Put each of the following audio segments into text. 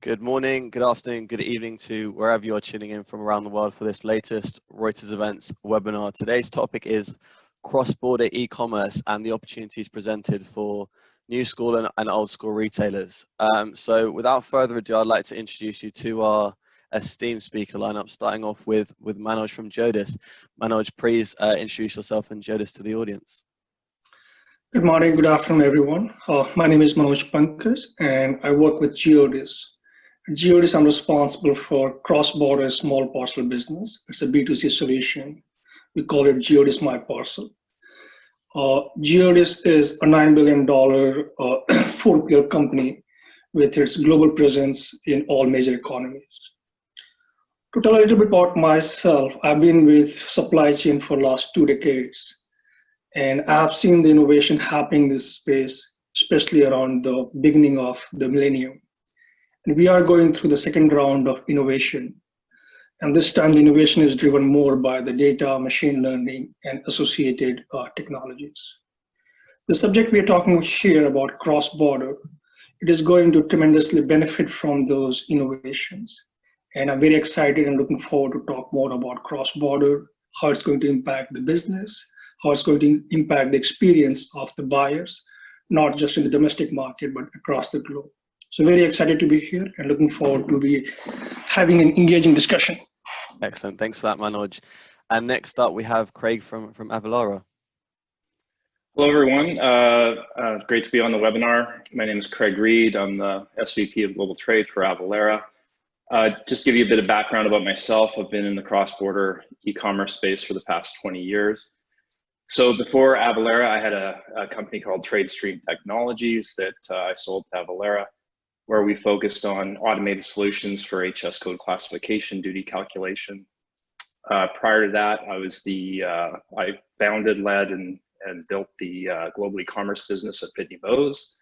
Good morning, good afternoon, good evening to wherever you're tuning in from around the world for this latest Reuters Events webinar. Today's topic is cross-border e-commerce and the opportunities presented for new school and old school retailers. So without further ado, I'd like to introduce you to our esteemed speaker lineup, starting off with Manoj from GEODIS. Manoj, please introduce yourself and GEODIS to the audience. Good morning, good afternoon, everyone. My name is Manoj Pankaj, and I work with GEODIS. At GEODIS, I'm responsible for cross-border small parcel business. It's a B2C solution. We call it GEODIS My Parcel. GEODIS is a $9 billion 4PL company with its global presence in all major economies. To tell a little bit about myself, I've been with supply chain for the last 2 decades. And I've seen the innovation happening in this space, especially around the beginning of the millennium. And we are going through the second round of innovation. And this time the innovation is driven more by the data, machine learning, and associated technologies. The subject we are talking here about cross-border, it is going to tremendously benefit from those innovations. And I'm very excited and looking forward to talk more about cross-border, how it's going to impact the business, how it's going to impact the experience of the buyers, not just in the domestic market, but across the globe. So very excited to be here and looking forward to be having an engaging discussion. Excellent, thanks for that, Manoj. And next up, we have Craig from Avalara. Hello, everyone. Great to be on the webinar. My name is Craig Reed. I'm the SVP of Global Trade for Avalara. Just give you a bit of background about myself. I've been in the cross-border e-commerce space for the past 20 years. So before Avalara, I had a company called TradeStream Technologies that I sold to Avalara, where we focused on automated solutions for HS code classification, duty calculation. Prior to that, I founded, led, and built the global e-commerce business at Pitney Bowes.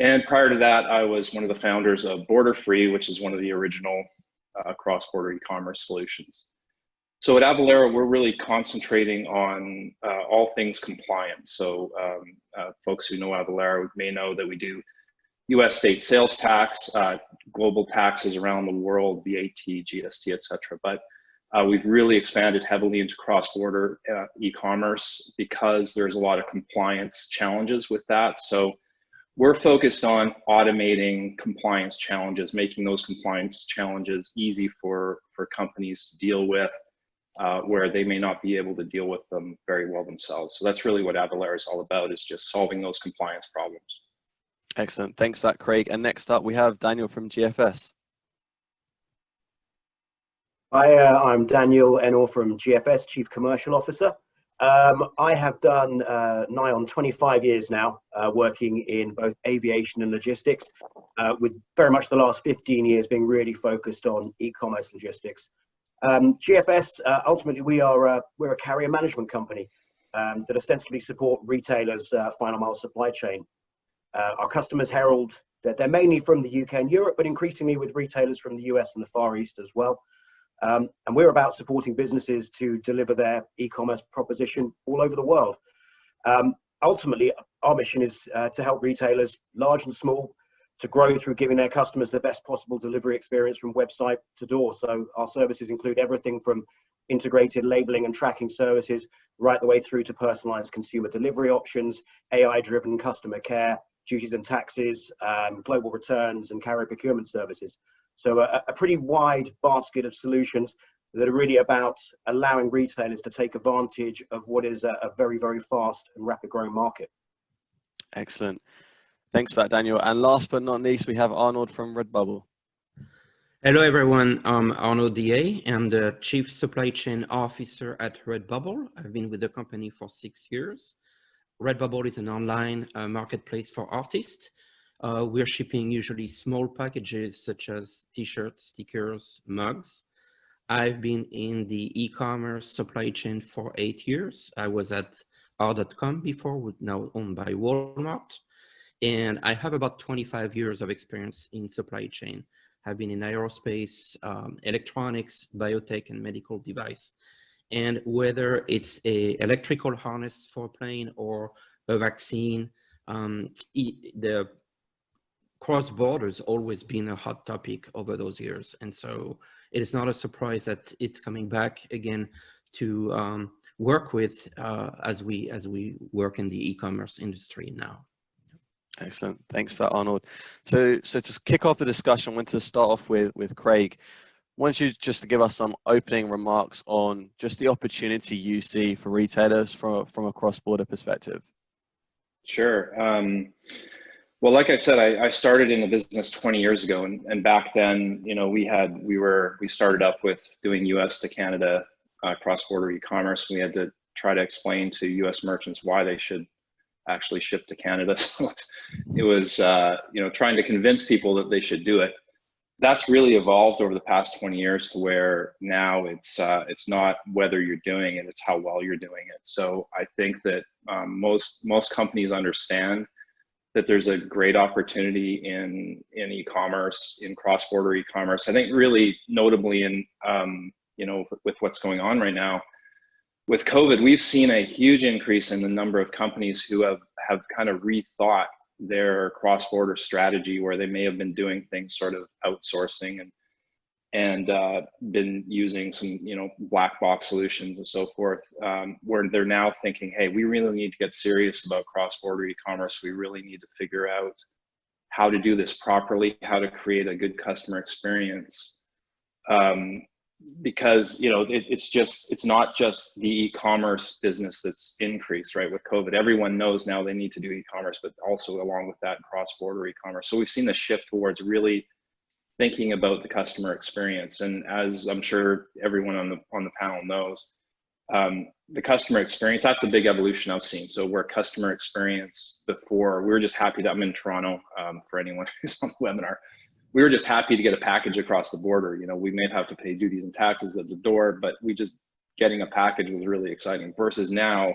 And prior to that, I was one of the founders of Borderfree, which is one of the original cross-border e-commerce solutions. So at Avalara, we're really concentrating on all things compliance. So folks who know Avalara may know that we do US state sales tax, global taxes around the world, VAT, GST, et cetera. But we've really expanded heavily into cross-border e-commerce because there's a lot of compliance challenges with that. So we're focused on automating compliance challenges, making those compliance challenges easy for companies to deal with, where they may not be able to deal with them very well themselves. So that's really what Avalara is all about, is just solving those compliance problems. Excellent, thanks for that, Craig. And next up, we have Daniel from GFS. Hi, I'm Daniel Ennor from GFS, Chief Commercial Officer. I have done nigh on 25 years now working in both aviation and logistics, with very much the last 15 years being really focused on e-commerce logistics. GFS, ultimately, we're a carrier management company that ostensibly support retailers' final mile supply chain. Our customers herald that they're mainly from the UK and Europe, but increasingly with retailers from the US and the Far East as well. And we're about supporting businesses to deliver their e-commerce proposition all over the world. Ultimately, our mission is to help retailers, large and small, to grow through giving their customers the best possible delivery experience from website to door. So our services include everything from integrated labeling and tracking services, right the way through to personalized consumer delivery options, AI-driven customer care, duties and taxes, global returns, and carrier procurement services. So a pretty wide basket of solutions that are really about allowing retailers to take advantage of what is a very, very fast and rapid growing market. Excellent. Thanks for that, Daniel. And last but not least, we have Arnold from Redbubble. Hello, everyone. I'm Arnaud. I'm the Chief Supply Chain Officer at Redbubble. I've been with the company for 6 years. Redbubble is an online marketplace for artists. We're shipping usually small packages such as t-shirts, stickers, mugs. I've been in the e-commerce supply chain for 8 years. I was at R.com before, now owned by Walmart. And I have about 25 years of experience in supply chain. I've been in aerospace, electronics, biotech, and medical device. And whether it's a electrical harness for a plane or a vaccine, the cross-border has always been a hot topic over those years. And so it is not a surprise that it's coming back again to work with as we work in the e-commerce industry now. Excellent. Thanks for that, Arnold. So to kick off the discussion, I want to start off with Craig. I want you just to give us some opening remarks on just the opportunity you see for retailers from a cross-border perspective. Sure. Well, like I said, I started in the business 20 years ago, and back then, you know, we started up with doing US to Canada cross-border e-commerce. We had to try to explain to US merchants why they should actually ship to Canada. So it was, you know, trying to convince people that they should do it. That's really evolved over the past 20 years to where now it's not whether you're doing it, it's how well you're doing it. So I think that most companies understand that there's a great opportunity in e-commerce, in cross-border e-commerce. I think really notably in, you know, with what's going on right now, with COVID, we've seen a huge increase in the number of companies who have kind of rethought their cross-border strategy, where they may have been doing things sort of outsourcing and been using some, you know, black box solutions and so forth, where they're now thinking, hey, we really need to get serious about cross-border e-commerce. We really need to figure out how to do this properly, how to create a good customer experience. Because, you know, it's not just the e-commerce business that's increased, right? With COVID, everyone knows now they need to do e-commerce, but also along with that, cross-border e-commerce. So we've seen the shift towards really thinking about the customer experience. And as I'm sure everyone on the panel knows, the customer experience, that's the big evolution I've seen. So where customer experience before, we were just happy that I'm in Toronto, for anyone who's on the webinar. We were just happy to get a package across the border. You know, we may have to pay duties and taxes at the door, but getting a package was really exciting. Versus now,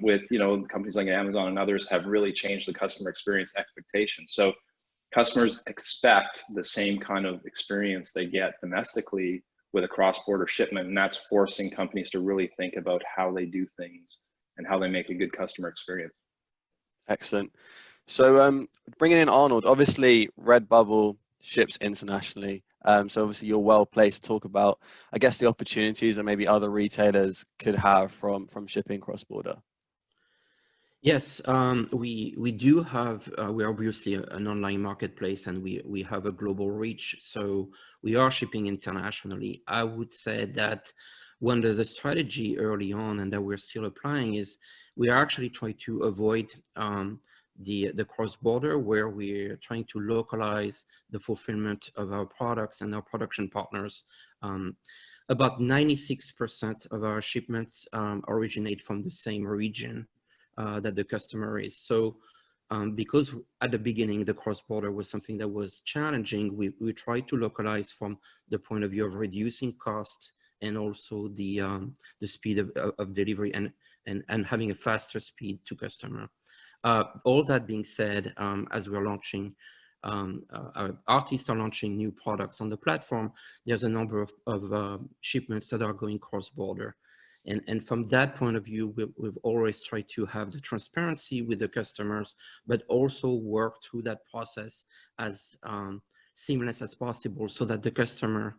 with, you know, companies like Amazon and others have really changed the customer experience expectations. So customers expect the same kind of experience they get domestically with a cross-border shipment, and that's forcing companies to really think about how they do things and how they make a good customer experience. Excellent. So bringing in Arnold, obviously Redbubble ships internationally. So obviously you're well placed to talk about, I guess, the opportunities that maybe other retailers could have from shipping cross-border. Yes, we do have, we're obviously an online marketplace, and we have a global reach. So we are shipping internationally. I would say that one of the strategy early on, and that we're still applying, is we are actually trying to avoid the cross-border, where we're trying to localize the fulfillment of our products and our production partners. About 96% of our shipments originate from the same region that the customer is. So because at the beginning, the cross-border was something that was challenging, we tried to localize from the point of view of reducing costs and also the speed of delivery and having a faster speed to customer. All that being said, as we're launching, our artists are launching new products on the platform, there's a number of shipments that are going cross-border. And from that point of view, we've always tried to have the transparency with the customers, but also work through that process as seamless as possible, so that the customer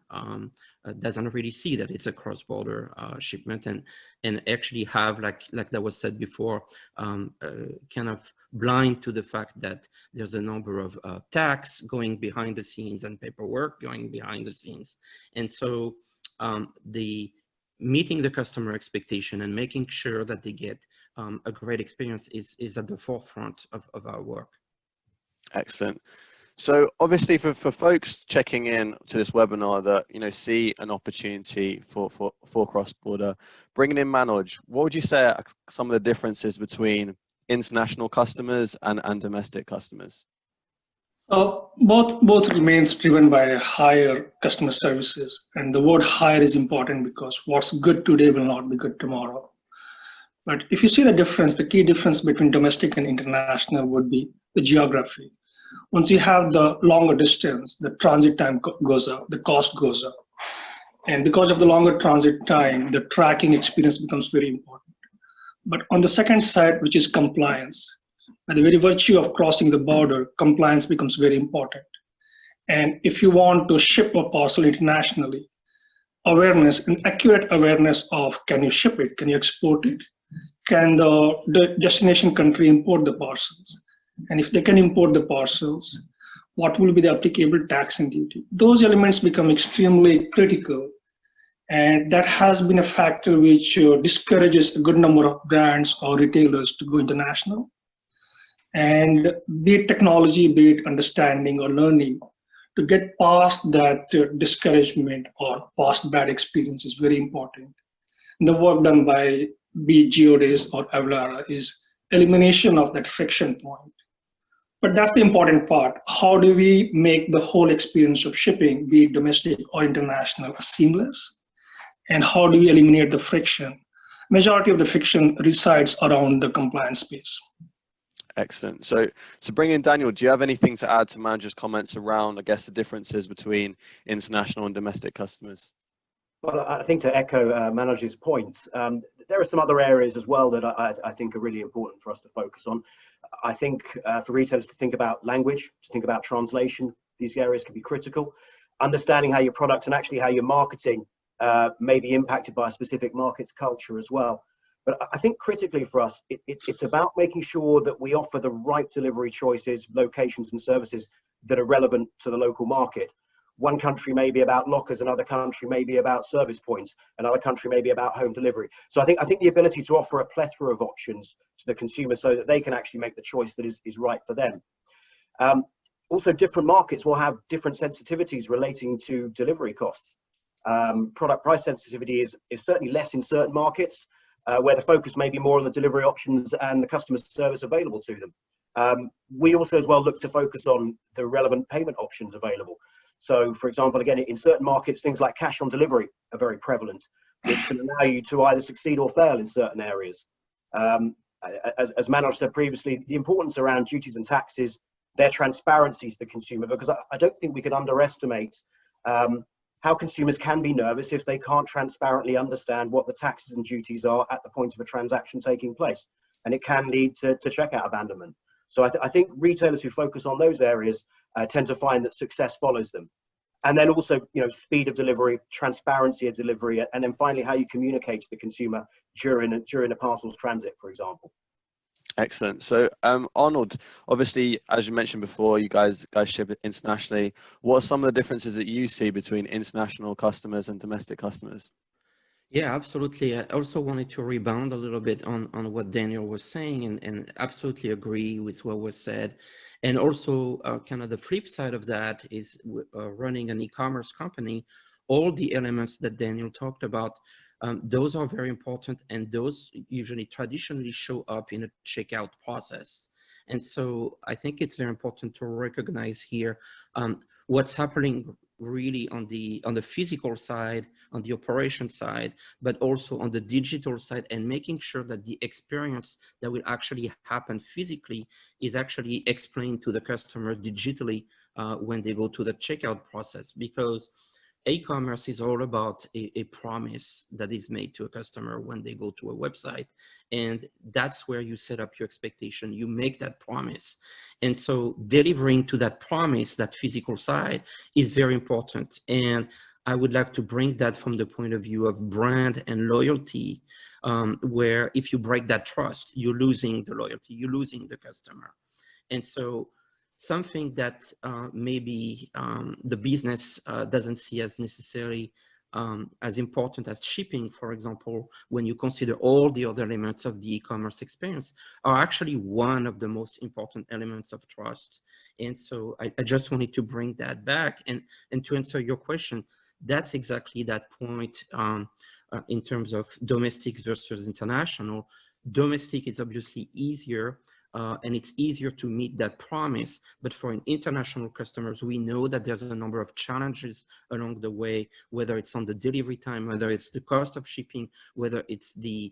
doesn't really see that it's a cross-border shipment, and actually have, like that was said before, kind of blind to the fact that there's a number of tax going behind the scenes and paperwork going behind the scenes. And so meeting the customer expectation and making sure that they get a great experience is at the forefront of our work. Excellent. So obviously for folks checking in to this webinar that, you know, see an opportunity for cross-border, bringing in Manoj, what would you say are some of the differences between international customers and domestic customers? Both remains driven by higher customer services, and the word higher is important because what's good today will not be good tomorrow. But if you see the difference, the key difference between domestic and international would be the geography. Once you have the longer distance, the transit time goes up, the cost goes up. And because of the longer transit time, the tracking experience becomes very important. But on the second side, which is compliance, By the very virtue of crossing the border, compliance becomes very important. And if you want to ship a parcel internationally, awareness, an accurate awareness of can you ship it, can you export it, can the destination country import the parcels? And if they can import the parcels, what will be the applicable tax and duty? Those elements become extremely critical. And that has been a factor which discourages a good number of brands or retailers to go international. And be it technology, be it understanding or learning, to get past that discouragement or past bad experience is very important. And the work done by be it GEODIS or Avalara is elimination of that friction point. But that's the important part. How do we make the whole experience of shipping, be it domestic or international, seamless? And how do we eliminate the friction? Majority of the friction resides around the compliance space. Excellent. So to bring in Daniel, do you have anything to add to Manoj's comments around, I guess, the differences between international and domestic customers? Well, I think to echo Manoj's points, there are some other areas as well that I think are really important for us to focus on. I think for retailers to think about language, to think about translation, these areas can be critical. Understanding how your products and actually how your marketing may be impacted by a specific market's culture as well. But I think critically for us, it's about making sure that we offer the right delivery choices, locations and services that are relevant to the local market. One country may be about lockers, another country may be about service points, another country may be about home delivery. So I think the ability to offer a plethora of options to the consumer so that they can actually make the choice that is right for them. Also, different markets will have different sensitivities relating to delivery costs. Product price sensitivity is certainly less in certain markets, where the focus may be more on the delivery options and the customer service available to them. We also as well look to focus on the relevant payment options available. So for example, again, in certain markets, things like cash on delivery are very prevalent, which can allow you to either succeed or fail in certain areas. As Manoj said previously, the importance around duties and taxes, their transparency to the consumer, because I don't think we could underestimate how consumers can be nervous if they can't transparently understand what the taxes and duties are at the point of a transaction taking place. And it can lead to checkout abandonment. So I think retailers who focus on those areas tend to find that success follows them. And then also, speed of delivery, transparency of delivery, and then finally how you communicate to the consumer during a parcel's transit, for example. Excellent. So Arnold, obviously, as you mentioned before, you guys ship internationally. What are some of the differences that you see between international customers and domestic customers? Yeah, absolutely. I also wanted to rebound a little bit on what Daniel was saying and absolutely agree with what was said. And also kind of the flip side of that is running an e-commerce company, all the elements that Daniel talked about, those are very important, and those usually traditionally show up in a checkout process. And so I think it's very important to recognize here what's happening really on the physical side, on the operation side, but also on the digital side, and making sure that the experience that will actually happen physically is actually explained to the customer digitally when they go to the checkout process. Because e-commerce is all about a promise that is made to a customer when they go to a website. And that's where you set up your expectation. You make that promise. And so delivering to that promise, that physical side, is very important. And I would like to bring that from the point of view of brand and loyalty, where if you break that trust, you're losing the loyalty, you're losing the customer. And so something that maybe the business doesn't see as necessarily as important as shipping, for example, when you consider all the other elements of the e-commerce experience, are actually one of the most important elements of trust. And so I just wanted to bring that back. And to answer your question, that's exactly that point in terms of domestic versus international. Domestic is obviously easier, and it's easier to meet that promise. But for international customers, we know that there's a number of challenges along the way, whether it's on the delivery time, whether it's the cost of shipping, whether it's the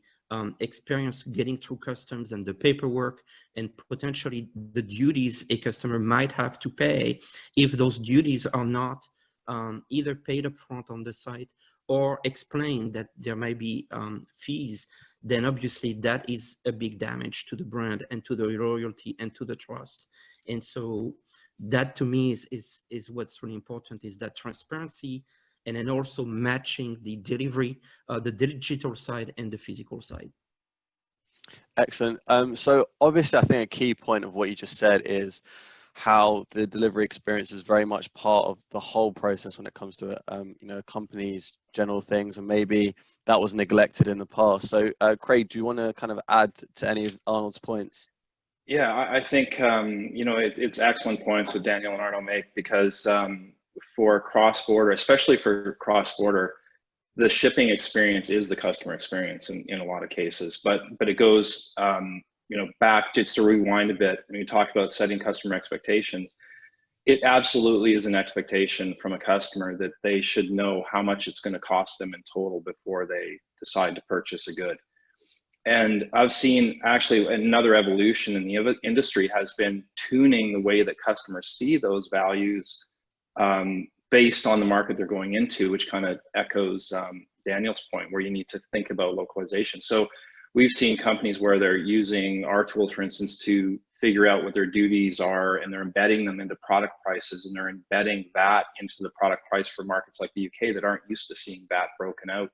experience getting through customs and the paperwork, and potentially the duties a customer might have to pay if those duties are not either paid up front on the site or explained that there may be fees then obviously that is a big damage to the brand and to the loyalty and to the trust. And so that to me is what's really important, is that transparency, and then also matching the delivery, the digital side and the physical side. Excellent. So obviously, I think a key point of what you just said is how the delivery experience is very much part of the whole process when it comes to you know, companies, general things, and maybe that was neglected in the past. So Craig, do you want to kind of add to any of Arnold's points? Yeah, I think you know, it's excellent points that Daniel and Arnaud make, because for cross-border, especially for cross-border, the shipping experience is the customer experience in a lot of cases. But it goes you know, back, just to rewind a bit, when you talk about setting customer expectations, it absolutely is an expectation from a customer that they should know how much it's going to cost them in total before they decide to purchase a good. And I've seen actually another evolution in the industry has been tuning the way that customers see those values based on the market they're going into, which kind of echoes Daniel's point, where you need to think about localization. So we've seen companies where they're using our tools, for instance, to figure out what their duties are, and they're embedding them into product prices, and they're embedding VAT into the product price for markets like the UK that aren't used to seeing VAT broken out.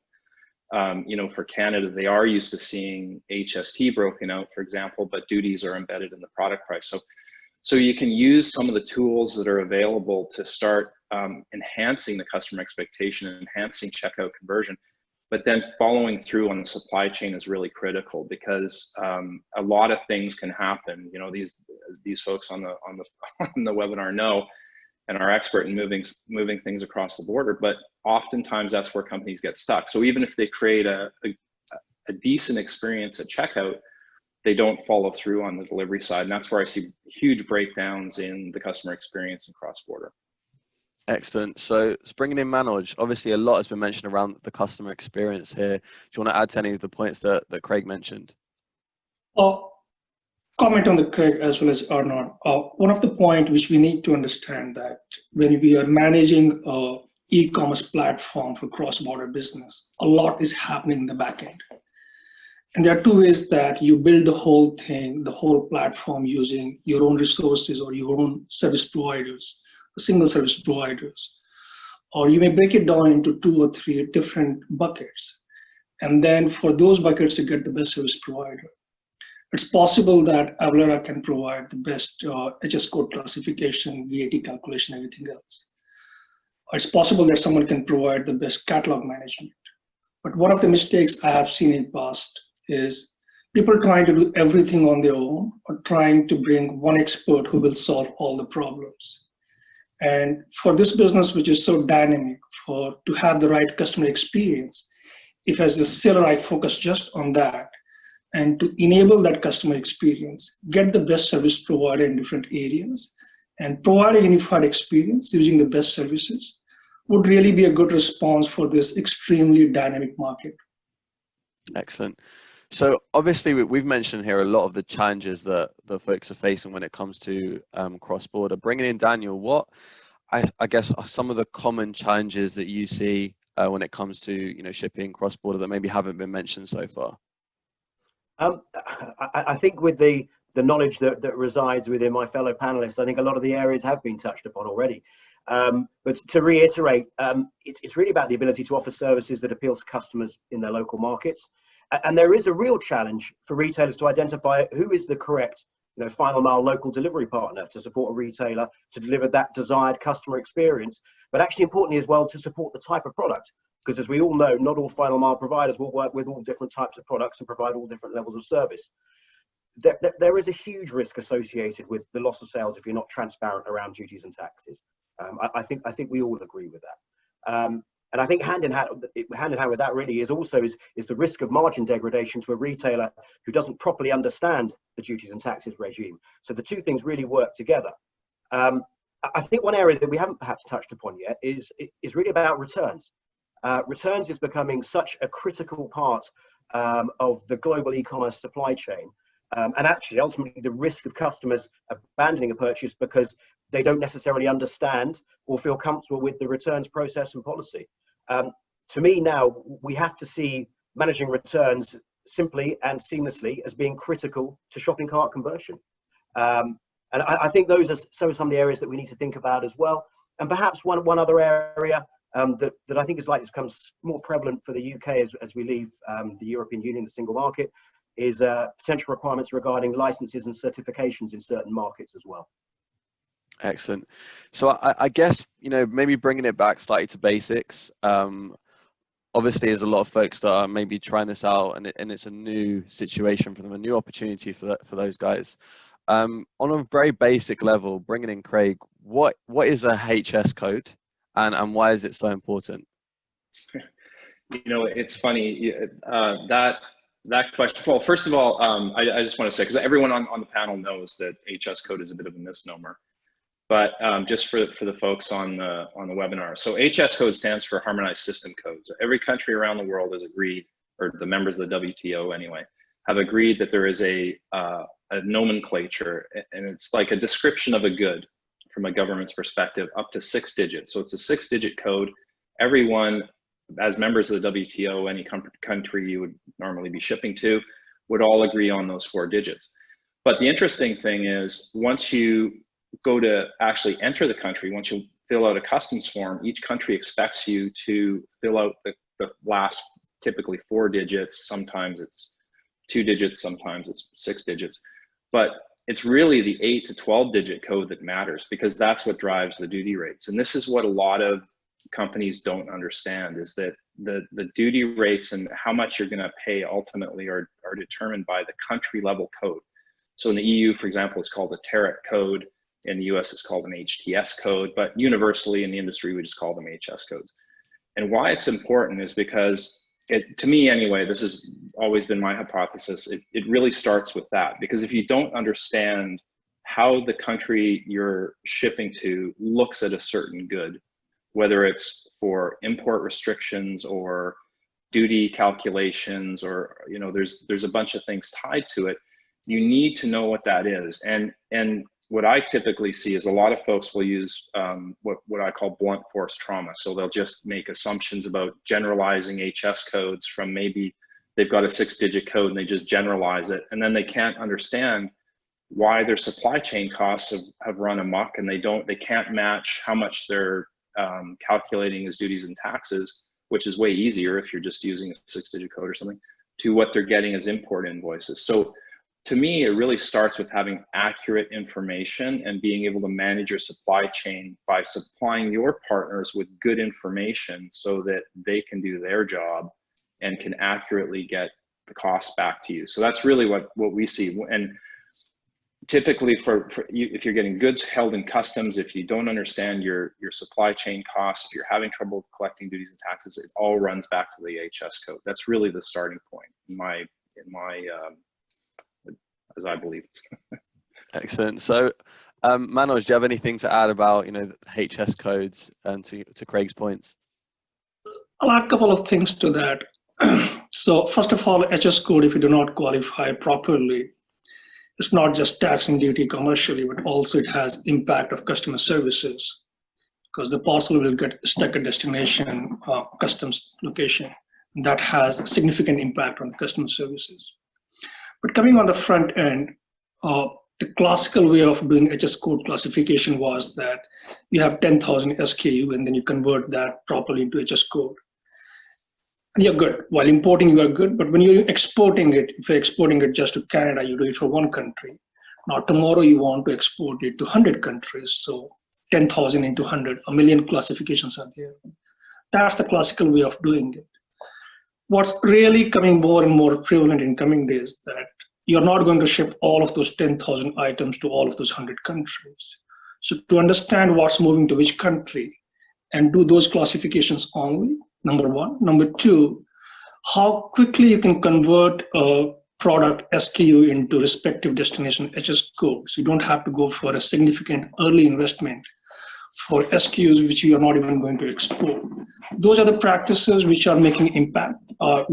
You know, for Canada, they are used to seeing HST broken out, for example, but duties are embedded in the product price. So you can use some of the tools that are available to start enhancing the customer expectation and enhancing checkout conversion. But then following through on the supply chain is really critical, because a lot of things can happen. You know, these folks on the webinar know and are expert in moving things across the border, but oftentimes that's where companies get stuck. So even if they create a decent experience at checkout, they don't follow through on the delivery side. And that's where I see huge breakdowns in the customer experience in cross-border. Excellent. So bringing in Manoj, obviously a lot has been mentioned around the customer experience here. Do you want to add to any of the points that Craig mentioned? Comment on the Craig as well as Arnold. One of the points which we need to understand that when we are managing an e-commerce platform for cross-border business, a lot is happening in the back end. And there are two ways that you build the whole thing, the whole platform, using your own resources or your own service providers, single service providers. Or you may break it down into 2 or 3 different buckets. And then for those buckets, you get the best service provider. It's possible that Avalara can provide the best HS code classification, VAT calculation, everything else. Or it's possible that someone can provide the best catalog management. But one of the mistakes I have seen in the past is people trying to do everything on their own, or trying to bring one expert who will solve all the problems. And for this business, which is so dynamic, to have the right customer experience, if as a seller I focus just on that, and to enable that customer experience, get the best service provider in different areas, and provide a unified experience using the best services, would really be a good response for this extremely dynamic market. Excellent. So obviously we've mentioned here a lot of the challenges that the folks are facing when it comes to cross-border. Bringing in Daniel, what I guess are some of the common challenges that you see when it comes to, you know, shipping cross-border that maybe haven't been mentioned so far? I think with the knowledge that resides within my fellow panelists, I think a lot of the areas have been touched upon already. But to reiterate, it's really about the ability to offer services that appeal to customers in their local markets. And there is a real challenge for retailers to identify who is the correct, you know, final mile local delivery partner to support a retailer to deliver that desired customer experience, but actually importantly as well to support the type of product. Because as we all know, not all final mile providers will work with all different types of products and provide all different levels of service. There is a huge risk associated with the loss of sales if you're not transparent around duties and taxes. I think we all agree with that. And I think hand in hand with that really is the risk of margin degradation to a retailer who doesn't properly understand the duties and taxes regime. So the two things really work together. I think one area that we haven't perhaps touched upon yet is really about returns. Returns is becoming such a critical part of the global e-commerce supply chain. And actually, ultimately, the risk of customers abandoning a purchase because they don't necessarily understand or feel comfortable with the returns process and policy. To me now, we have to see managing returns simply and seamlessly as being critical to shopping cart conversion. And I think those are some of the areas that we need to think about as well. And perhaps one other area that I think is likely to become more prevalent for the UK as we leave the European Union, the single market, is potential requirements regarding licenses and certifications in certain markets as well. Excellent. So I guess, maybe bringing it back slightly to basics. Obviously, there's a lot of folks that are maybe trying this out, and it's a new situation for them, a new opportunity for those guys. On a very basic level, bringing in Craig, what is a HS code, and why is it so important? It's funny that question. Well, first of all, I just want to say, because everyone on the panel knows that HS code is a bit of a misnomer, but just for the folks on the webinar. So HS code stands for Harmonized System Code. So every country around the world has agreed, or the members of the WTO anyway, have agreed that there is a nomenclature, and it's like a description of a good from a government's perspective, up to 6 digits. So it's a 6-digit code. Everyone, as members of the WTO, any country you would normally be shipping to, would all agree on those 4 digits. But the interesting thing is, once you go to actually enter the country, once you fill out a customs form, each country expects you to fill out the last, typically 4 digits. Sometimes it's 2 digits, sometimes it's 6 digits. But it's really the 8 to 12 digit code that matters, because that's what drives the duty rates. And this is what a lot of companies don't understand, is that the duty rates and how much you're going to pay ultimately are determined by the country level code. So in the EU, for example, it's called a tariff code. In the US, it's called an HTS code, but universally in the industry, we just call them HS codes. And why it's important is because to me anyway, this has always been my hypothesis, it really starts with that. Because if you don't understand how the country you're shipping to looks at a certain good, whether it's for import restrictions or duty calculations, or there's a bunch of things tied to it, you need to know what that is. And what I typically see is a lot of folks will use what I call blunt force trauma. So they'll just make assumptions about generalizing HS codes from, maybe they've got a 6-digit code and they just generalize it. And then they can't understand why their supply chain costs have run amok, and they can't match how much they're calculating as duties and taxes, which is way easier if you're just using a 6-digit code or something, to what they're getting as import invoices. So to me, it really starts with having accurate information and being able to manage your supply chain by supplying your partners with good information so that they can do their job and can accurately get the costs back to you. So that's really what we see. And typically for you, if you're getting goods held in customs, if you don't understand your supply chain costs, if you're having trouble collecting duties and taxes, it all runs back to the HS code. That's really the starting point in my as I believe. Excellent. So, Manoj, do you have anything to add about HS codes and to Craig's points? I'll add a couple of things to that. So first of all, HS code, if you do not qualify properly, it's not just tax and duty commercially, but also it has impact of customer services, because the parcel will get stuck at destination customs location. That has a significant impact on customer services. But coming on the front end, the classical way of doing HS code classification was that you have 10,000 SKU and then you convert that properly into HS code. And you're good. While importing, you are good. But when you're exporting it, if you're exporting it just to Canada, you do it for one country. Now, tomorrow you want to export it to 100 countries. So 10,000 into 100, a million classifications are there. That's the classical way of doing it. What's really coming more and more prevalent in coming days that you're not going to ship all of those 10,000 items to all of those 100 countries. So to understand what's moving to which country and do those classifications only, number one. Number two, how quickly you can convert a product SKU into respective destination HS code. So you don't have to go for a significant early investment for SKUs which you are not even going to export. Those are the practices which are making impact,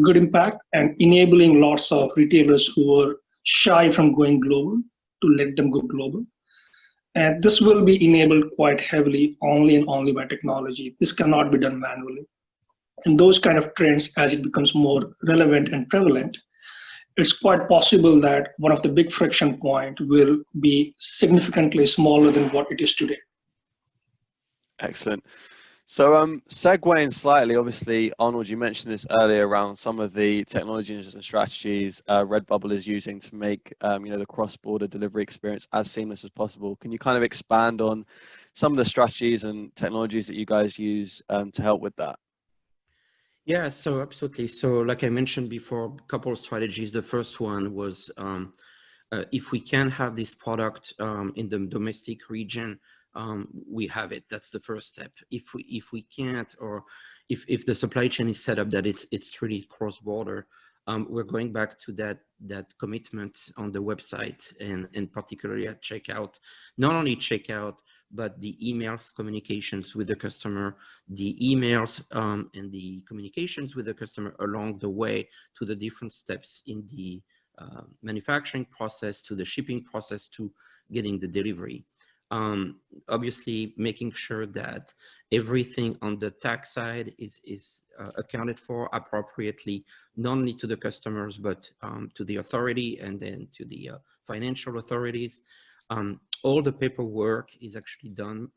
good impact, and enabling lots of retailers who are shy from going global to let them go global. And this will be enabled quite heavily only and only by technology. This cannot be done manually. And those kind of trends, as it becomes more relevant and prevalent, it's quite possible that one of the big friction point will be significantly smaller than what it is today. Excellent. So segueing slightly, obviously, Arnold, you mentioned this earlier around some of the technologies and strategies Redbubble is using to make the cross-border delivery experience as seamless as possible. Can you kind of expand on some of the strategies and technologies that you guys use to help with that? Yeah, so absolutely. So like I mentioned before, a couple of strategies. The first one was if we can have this product in the domestic region, we have it. That's the first step. If we can't, or if the supply chain is set up that it's truly cross-border, we're going back to that commitment on the website and particularly at checkout. Not only checkout, but the emails, communications with the customer, the emails and the communications with the customer along the way to the different steps in the manufacturing process, to the shipping process, to getting the delivery. Obviously making sure that everything on the tax side is accounted for appropriately, not only to the customers, but to the authority and then to the financial authorities. All the paperwork is actually done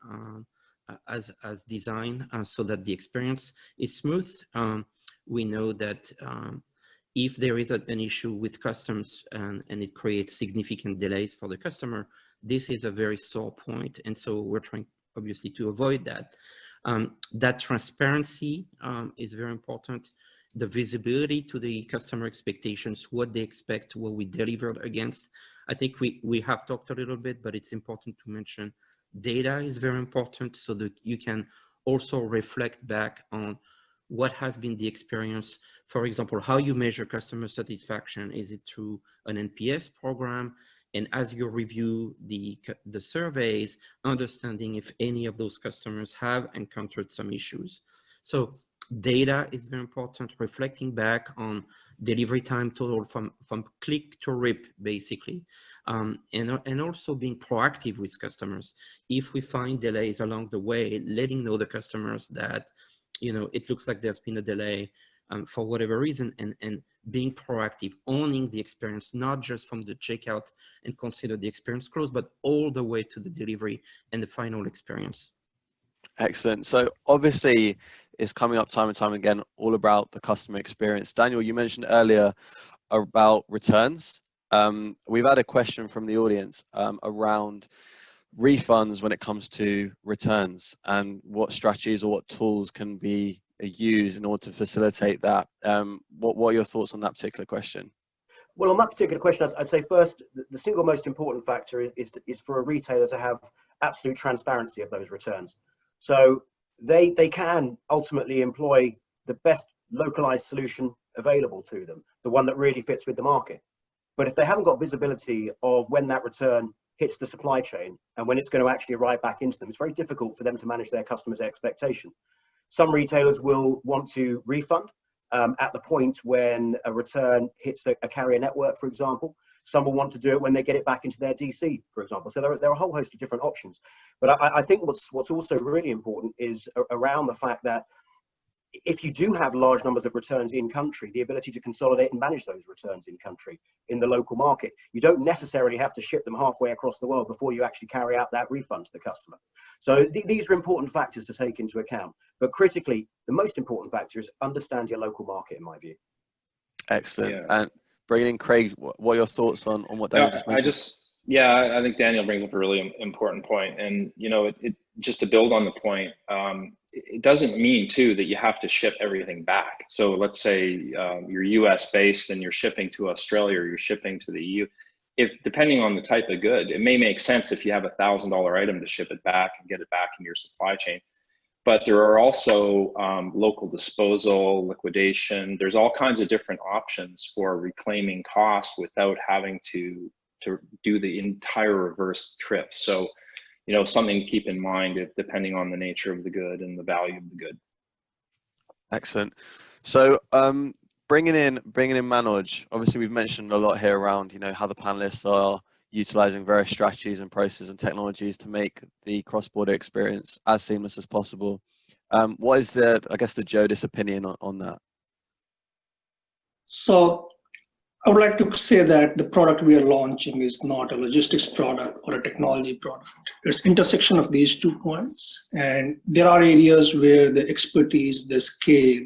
as designed so that the experience is smooth. We know that if there is an issue with customs and it creates significant delays for the customer, this is a very sore point. And so we're trying obviously to avoid that. That transparency is very important. The visibility to the customer expectations, what they expect, what we delivered against. I think we have talked a little bit, but it's important to mention data is very important so that you can also reflect back on what has been the experience. For example, how you measure customer satisfaction. Is it through an NPS program? And as you review the surveys, understanding if any of those customers have encountered some issues. So data is very important, reflecting back on delivery time total from click to rip, basically. And also being proactive with customers. If we find delays along the way, letting know the customers that, it looks like there's been a delay for whatever reason, and being proactive, owning the experience, not just from the checkout and consider the experience closed, but all the way to the delivery and the final experience. Excellent. So obviously it's coming up time and time again, all about the customer experience. Daniel, you mentioned earlier about returns. We've had a question from the audience around refunds when it comes to returns and what strategies or what tools can be used in order to facilitate that. What are your thoughts on that particular question? Well, on that particular question, I'd say first, the single most important factor is for a retailer to have absolute transparency of those returns. So they can ultimately employ the best localized solution available to them, the one that really fits with the market. But if they haven't got visibility of when that return hits the supply chain and when it's going to actually arrive back into them, it's very difficult for them to manage their customers' expectation. Some retailers will want to refund at the point when a return hits a carrier network, for example. Some will want to do it when they get it back into their DC, for example. So there are a whole host of different options. But I think what's also really important is around the fact that if you do have large numbers of returns in country, the ability to consolidate and manage those returns in country, in the local market. You don't necessarily have to ship them halfway across the world before you actually carry out that refund to the customer. So these are important factors to take into account. But critically, the most important factor is understand your local market, in my view. Excellent. Yeah. And bringing in Craig, what are your thoughts on what Daniel just mentioned? I think Daniel brings up a really important point. And, just to build on the point, it doesn't mean too that you have to ship everything back. So let's say you're US based and you're shipping to Australia or you're shipping to the EU. If depending on the type of good, it may make sense if you have $1,000 item to ship it back and get it back in your supply chain. But there are also local disposal, liquidation. There's all kinds of different options for reclaiming costs without having to do the entire reverse trip. So, something to keep in mind depending on the nature of the good and the value of the good. Excellent. So bringing in Manoj, obviously we've mentioned a lot here around, how the panelists are utilizing various strategies and processes and technologies to make the cross-border experience as seamless as possible. What is the GEODIS opinion on that? So I would like to say that the product we are launching is not a logistics product or a technology product. It's intersection of these 2 points. And there are areas where the expertise, the scale,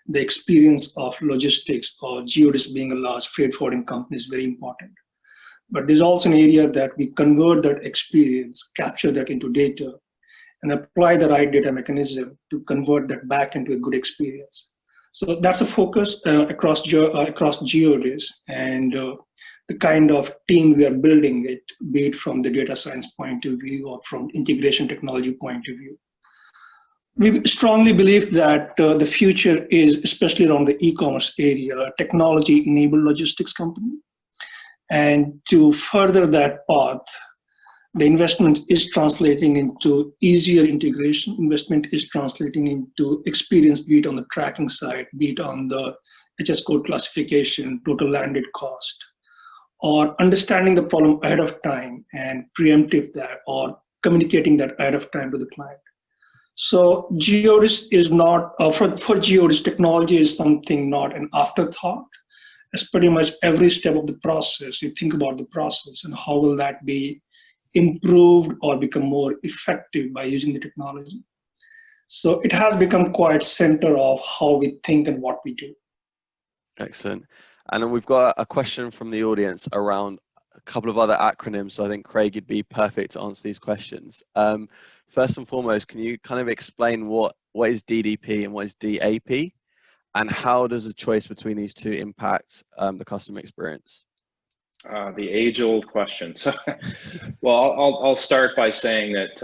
the experience of logistics or GEODIS being a large freight forwarding company is very important. But there's also an area that we convert that experience, capture that into data, and apply the right data mechanism to convert that back into a good experience. So that's a focus across GEODIS, and the kind of team we are building it, be it from the data science point of view or from integration technology point of view. We strongly believe that the future is, especially around the e-commerce area, technology-enabled logistics company. And to further that path, the investment is translating into easier integration. Investment is translating into experience, be it on the tracking side, be it on the HS code classification, total landed cost, or understanding the problem ahead of time and preemptive that, or communicating that ahead of time to the client. So GEODIS is not, for GEODIS, technology is something not an afterthought. It's pretty much every step of the process. You think about the process and how will that be improved or become more effective by using the technology. So it has become quite center of how we think and what we do. Excellent. And then we've got a question from the audience around a couple of other acronyms. So I think Craig, you'd be perfect to answer these questions. First and foremost, can you kind of explain what is DDP and what is DAP? And how does the choice between these two impact the customer experience? The age-old question. So, well, I'll start by saying that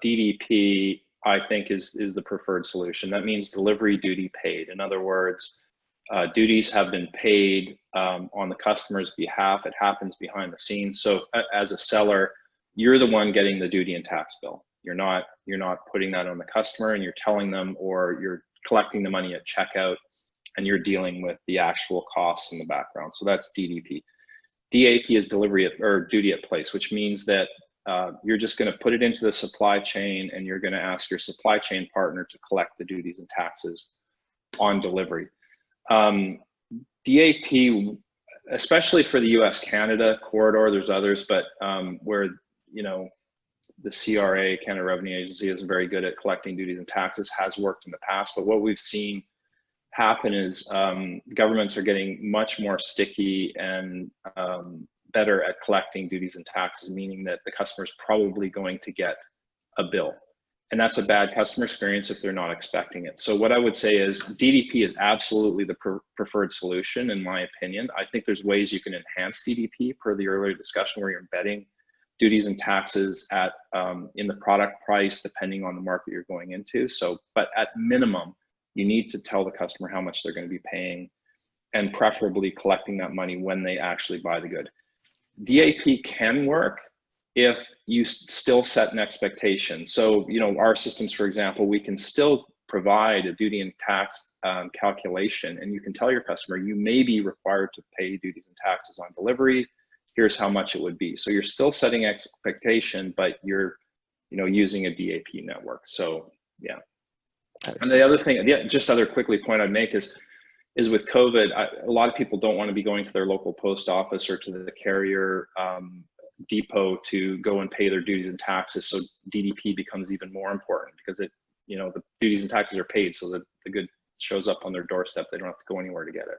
DDP, I think, is the preferred solution. That means delivery duty paid. In other words, duties have been paid on the customer's behalf. It happens behind the scenes. So as a seller, you're the one getting the duty and tax bill. You're not putting that on the customer, and you're telling them, or you're collecting the money at checkout, and you're dealing with the actual costs in the background. So that's DDP. DAP is delivery or duty at place, which means that you're just going to put it into the supply chain, and you're going to ask your supply chain partner to collect the duties and taxes on delivery. DAP, especially for the US-Canada corridor, there's others, but where, you know, the CRA, Canada Revenue Agency, isn't very good at collecting duties and taxes, has worked in the past. But what we've seen happen is governments are getting much more sticky and better at collecting duties and taxes, meaning that the customer is probably going to get a bill. And that's a bad customer experience if they're not expecting it. So what I would say is DDP is absolutely the preferred solution, in my opinion. I think there's ways you can enhance DDP per the earlier discussion, where you're embedding duties and taxes at in the product price, depending on the market you're going into. So, but at minimum, you need to tell the customer how much they're going to be paying, and preferably collecting that money when they actually buy the good. DAP can work if you still set an expectation. So, you know, our systems, for example, we can still provide a duty and tax calculation, and you can tell your customer, you may be required to pay duties and taxes on delivery. Here's how much it would be. So you're still setting expectation, but you're, you know, using a DAP network. So yeah. And the other thing, just other quickly point I'd make is with COVID, a lot of people don't want to be going to their local post office or to the carrier depot to go and pay their duties and taxes. So DDP becomes even more important, because it, you know, the duties and taxes are paid, so that the good shows up on their doorstep. They don't have to go anywhere to get it.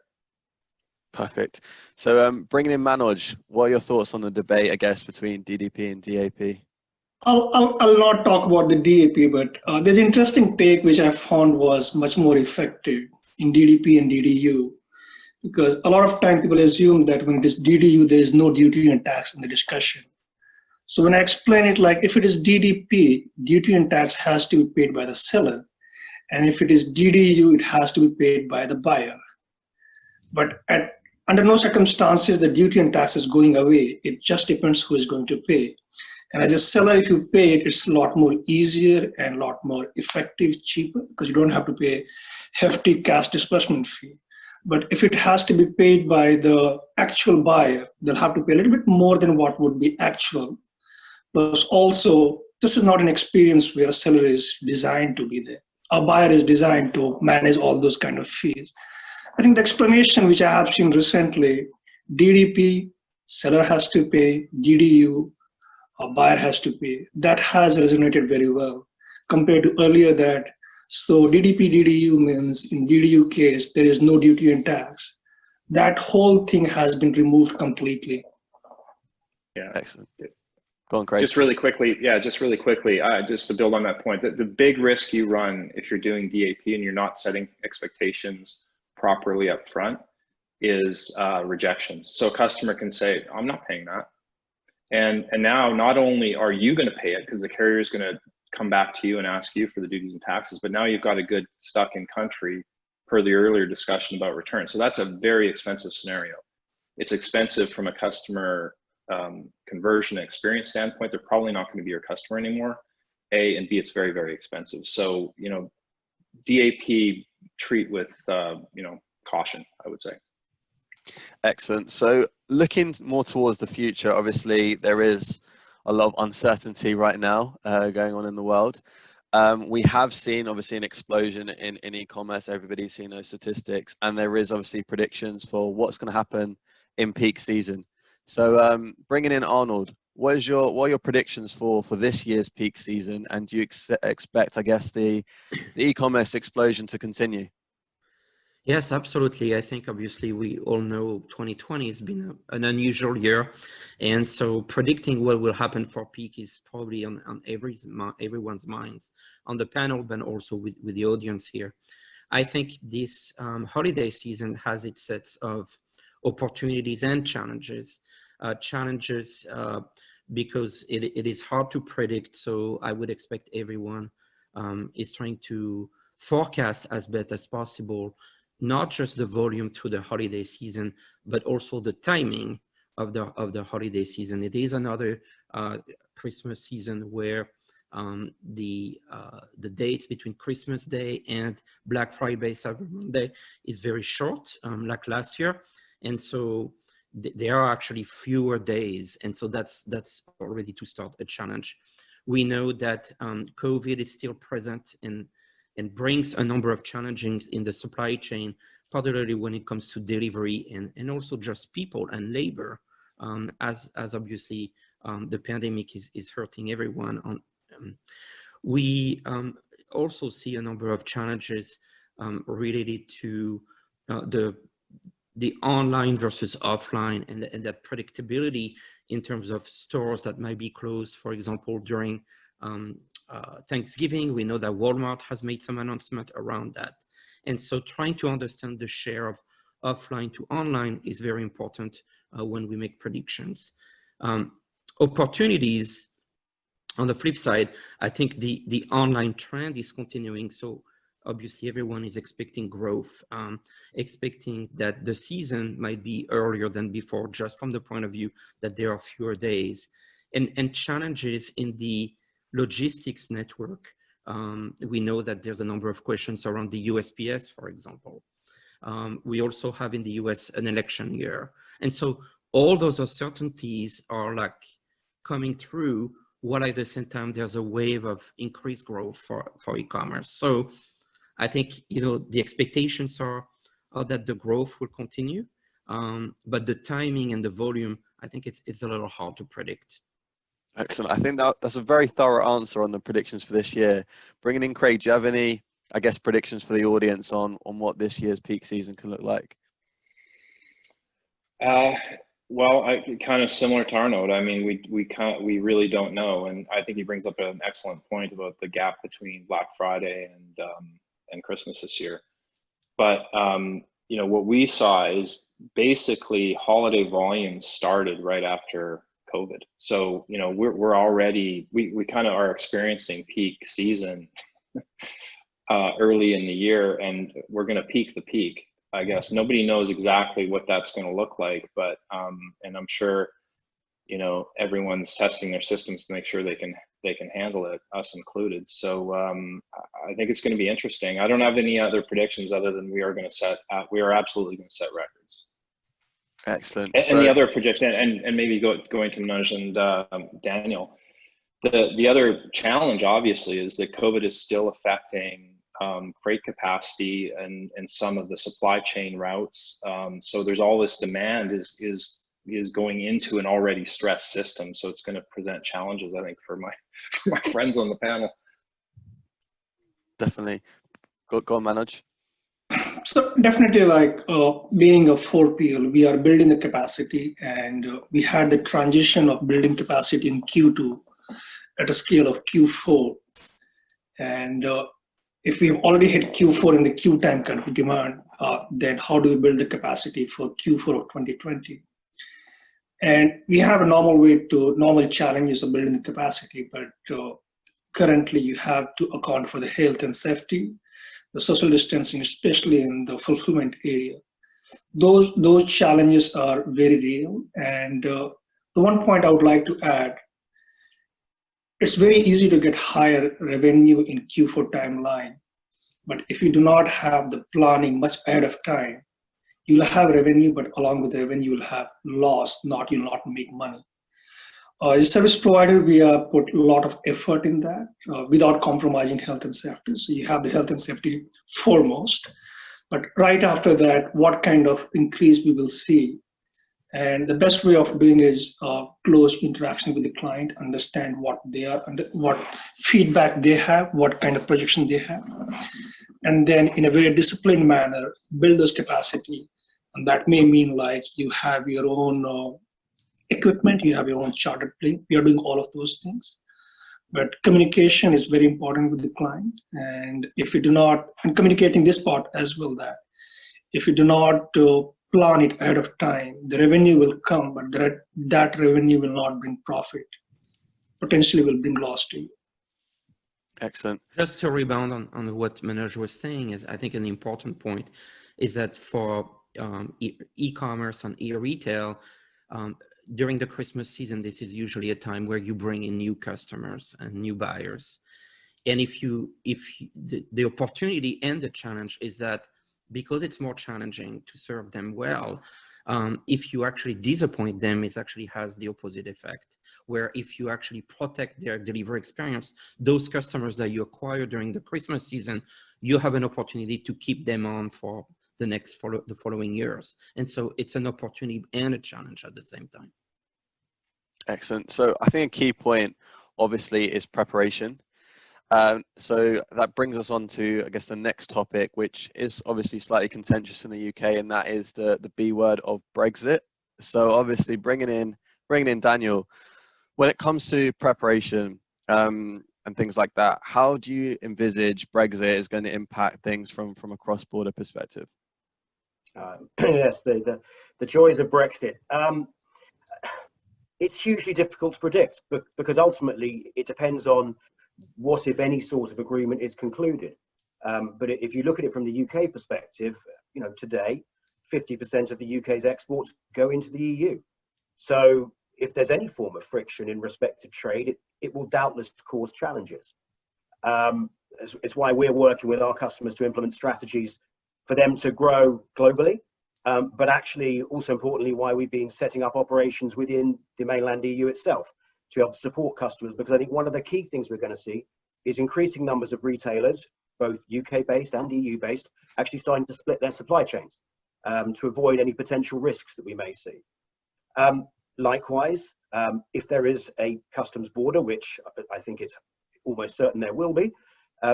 Perfect. So bringing in Manoj, what are your thoughts on the debate, I guess, between DDP and DAP? I'll not talk about the DAP, but there's an interesting take which I found was much more effective in DDP and DDU, because a lot of time people assume that when it is DDU, there is no duty and tax in the discussion. So when I explain it, like if it is DDP, duty and tax has to be paid by the seller. And if it is DDU, it has to be paid by the buyer. But under no circumstances the duty and tax is going away. It just depends who is going to pay. And as a seller, if you pay it, it's a lot more easier and a lot more effective, cheaper, because you don't have to pay hefty cash disbursement fee. But if it has to be paid by the actual buyer, they'll have to pay a little bit more than what would be actual. Plus also, this is not an experience where a seller is designed to be there. A buyer is designed to manage all those kind of fees. I think the explanation which I have seen recently, DDP, seller has to pay, DDU, a buyer has to pay, that has resonated very well compared to earlier that, so DDP, DDU means in DDU case, there is no duty and tax. That whole thing has been removed completely. Yeah. Excellent. Go on, Craig. Just really quickly, just to build on that point, the big risk you run if you're doing DAP and you're not setting expectations properly up front is rejections. So a customer can say, I'm not paying that. And now not only are you going to pay it because the carrier is going to come back to you and ask you for the duties and taxes, but now you've got a good stuck in country per the earlier discussion about return. So that's a very expensive scenario. It's expensive from a customer conversion experience standpoint. They're probably not going to be your customer anymore. A, and B, it's very, very expensive. So, you know, DAP treat with, you know, caution, I would say. Excellent. So looking more towards the future, obviously there is a lot of uncertainty right now going on in the world. We have seen obviously an explosion in e-commerce. Everybody's seen those statistics, and there is obviously predictions for what's going to happen in peak season. So bringing in Arnold, what are your predictions for this year's peak season, and do you expect, I guess, the e-commerce explosion to continue? Yes, absolutely. I think obviously we all know 2020 has been an unusual year, and so predicting what will happen for peak is probably on everyone's minds on the panel, but also with the audience here. I think this holiday season has its sets of opportunities and challenges. Because it is hard to predict, so I would expect everyone is trying to forecast as best as possible, not just the volume to the holiday season, but also the timing of the holiday season. It is another Christmas season where the dates between Christmas Day and Black Friday, Cyber Monday is very short, like last year, and so there are actually fewer days, and so that's already to start a challenge. We know that COVID is still present and brings a number of challenges in the supply chain, particularly when it comes to delivery and also just people and labor, as obviously the pandemic is hurting everyone. We also see a number of challenges related to the online versus offline and that predictability in terms of stores that might be closed, for example, during Thanksgiving. We know that Walmart has made some announcement around that. And so trying to understand the share of offline to online is very important when we make predictions. Opportunities, on the flip side, I think the online trend is continuing. So obviously everyone is expecting growth, expecting that the season might be earlier than before, just from the point of view that there are fewer days, and challenges in the logistics network. We know that there's a number of questions around the USPS, for example. We also have in the US an election year. And so all those uncertainties are like coming through, while at the same time, there's a wave of increased growth for e-commerce. So I think, you know, the expectations are that the growth will continue, but the timing and the volume, I think it's a little hard to predict. Excellent. I think that's a very thorough answer on the predictions for this year. Bringing in Craig, do you have any, I guess, predictions for the audience on what this year's peak season can look like? Well, kind of similar to Arnaud. I mean, we really don't know, and I think he brings up an excellent point about the gap between Black Friday and Christmas this year. But you know, what we saw is basically holiday volumes started right after COVID. So you know, we're already we kind of are experiencing peak season early in the year, and we're going to peak the peak. I guess nobody knows exactly what that's going to look like, but and I'm sure, you know, everyone's testing their systems to make sure they can handle it, us included. So I think it's going to be interesting. I don't have any other predictions other than we are absolutely going to set records. Excellent. And the other projection, and maybe going to Manoj and Daniel, the other challenge obviously is that COVID is still affecting freight capacity and some of the supply chain routes. So there's all this demand is going into an already stressed system. So it's going to present challenges, I think, for my friends on the panel. Definitely. Go on, Manoj. So definitely, like being a 4PL, we are building the capacity, and we had the transition of building capacity in Q2 at a scale of Q4. And if we've already hit Q4 in the Q time kind of demand, then how do we build the capacity for Q4 of 2020? And we have a normal challenges of building the capacity, but currently you have to account for the health and safety, the social distancing, especially in the fulfillment area. Those challenges are very real. And the one point I would like to add, it's very easy to get higher revenue in Q4 timeline, but if you do not have the planning much ahead of time, you'll have revenue, but along with the revenue, you'll have loss, you'll not make money. As a service provider, we put a lot of effort in that without compromising health and safety. So you have the health and safety foremost, but right after that, what kind of increase we will see. And the best way of doing is close interaction with the client, understand what they are, what feedback they have, what kind of projection they have, and then in a very disciplined manner, build those capacity. And that may mean like you have your own equipment, you have your own chartered plane. We are doing all of those things. But communication is very important with the client. And if you do not, and communicating this part as well, that if you do not plan it ahead of time, the revenue will come, but that revenue will not bring profit. Potentially will bring loss to you. Excellent. Just to rebound on what Manoj was saying, is I think an important point is that for e-commerce and e-retail, during the Christmas season, this is usually a time where you bring in new customers and new buyers. And if the opportunity and the challenge is that because it's more challenging to serve them well, if you actually disappoint them, it actually has the opposite effect. Where if you actually protect their delivery experience, those customers that you acquire during the Christmas season, you have an opportunity to keep them on for the following years. And so it's an opportunity and a challenge at the same time. Excellent. So I think a key point, obviously, is preparation. So that brings us on to, I guess, the next topic, which is obviously slightly contentious in the UK, and that is the B word of Brexit. So obviously, bringing in Daniel, when it comes to preparation and things like that, how do you envisage Brexit is going to impact things from a cross-border perspective? Yes, the joys of Brexit. It's hugely difficult to predict, because ultimately it depends on what, if any, sort of agreement is concluded. But if you look at it from the UK perspective, today, 50% of the UK's exports go into the EU. So if there's any form of friction in respect to trade, it will doubtless cause challenges. It's why we're working with our customers to implement strategies for them to grow globally, but actually also importantly why we've been setting up operations within the mainland EU itself to be able to support customers, because I think one of the key things we're going to see is increasing numbers of retailers, both UK-based and EU-based, actually starting to split their supply chains to avoid any potential risks that we may see. Likewise, if there is a customs border, which I think it's almost certain there will be,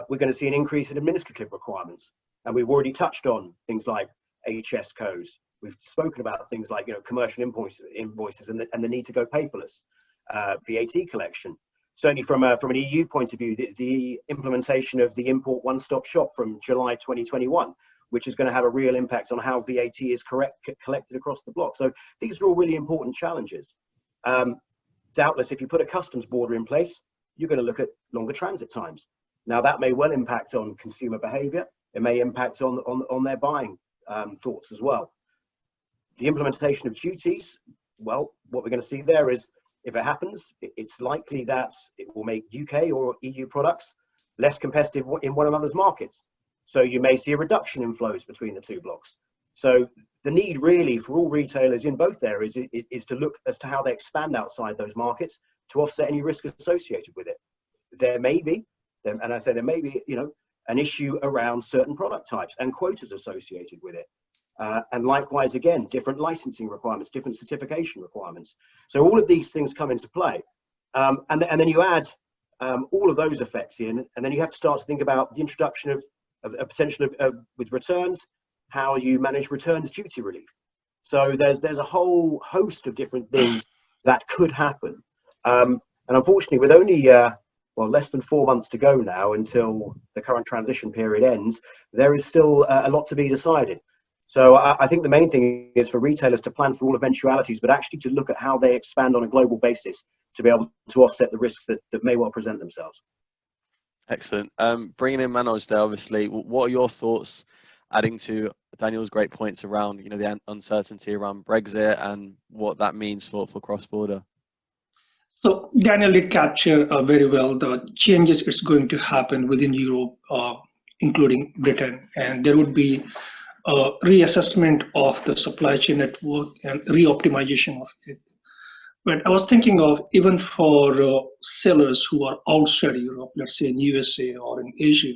we're going to see an increase in administrative requirements. And we've already touched on things like HS codes. We've spoken about things like commercial invoices and the need to go paperless, VAT collection. Certainly from an EU point of view, the implementation of the import one-stop shop from July 2021, which is going to have a real impact on how VAT is collected across the block. So these are all really important challenges. Doubtless, if you put a customs border in place, you're going to look at longer transit times. Now, that may well impact on consumer behavior. It may impact on their buying thoughts as well. The implementation of duties, well, what we're going to see there is, if it happens, it's likely that it will make UK or EU products less competitive in one another's markets. So you may see a reduction in flows between the two blocks. So the need really for all retailers in both areas is to look as to how they expand outside those markets to offset any risk associated with it. There may be, and I say there may be, an issue around certain product types and quotas associated with it. And likewise, again, different licensing requirements, different certification requirements. So all of these things come into play. And then you add all of those effects in, and then you have to start to think about the introduction of a potential of with returns, how you manage returns duty relief. So there's a whole host of different things that could happen. And unfortunately, with only less than 4 months to go now until the current transition period ends, there is still a lot to be decided. So I think the main thing is for retailers to plan for all eventualities, but actually to look at how they expand on a global basis to be able to offset the risks that may well present themselves. Excellent. Bringing in Manoj there, obviously, what are your thoughts, adding to Daniel's great points around, the uncertainty around Brexit and what that means for cross-border? So Daniel did capture very well the changes that's going to happen within Europe, including Britain, and there would be a reassessment of the supply chain network and re-optimization of it. But I was thinking of even for sellers who are outside Europe, let's say in USA or in Asia,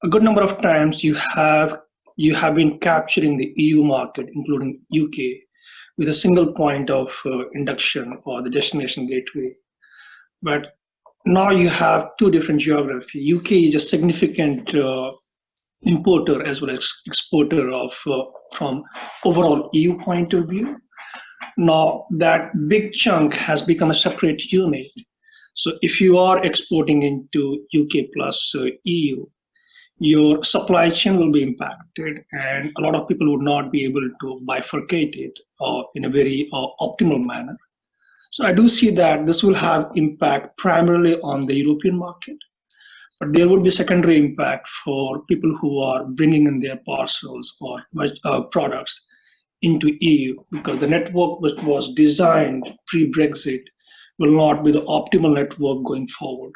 a good number of times you have been capturing the EU market, including UK, with a single point of induction or the destination gateway. But now you have two different geographies. UK is a significant importer as well as exporter of from overall EU point of view. Now that big chunk has become a separate unit. So if you are exporting into UK plus EU, your supply chain will be impacted, and a lot of people would not be able to bifurcate it in a very optimal manner. So I do see that this will have impact primarily on the European market, but there would be secondary impact for people who are bringing in their parcels or products into EU, because the network which was designed pre-Brexit will not be the optimal network going forward.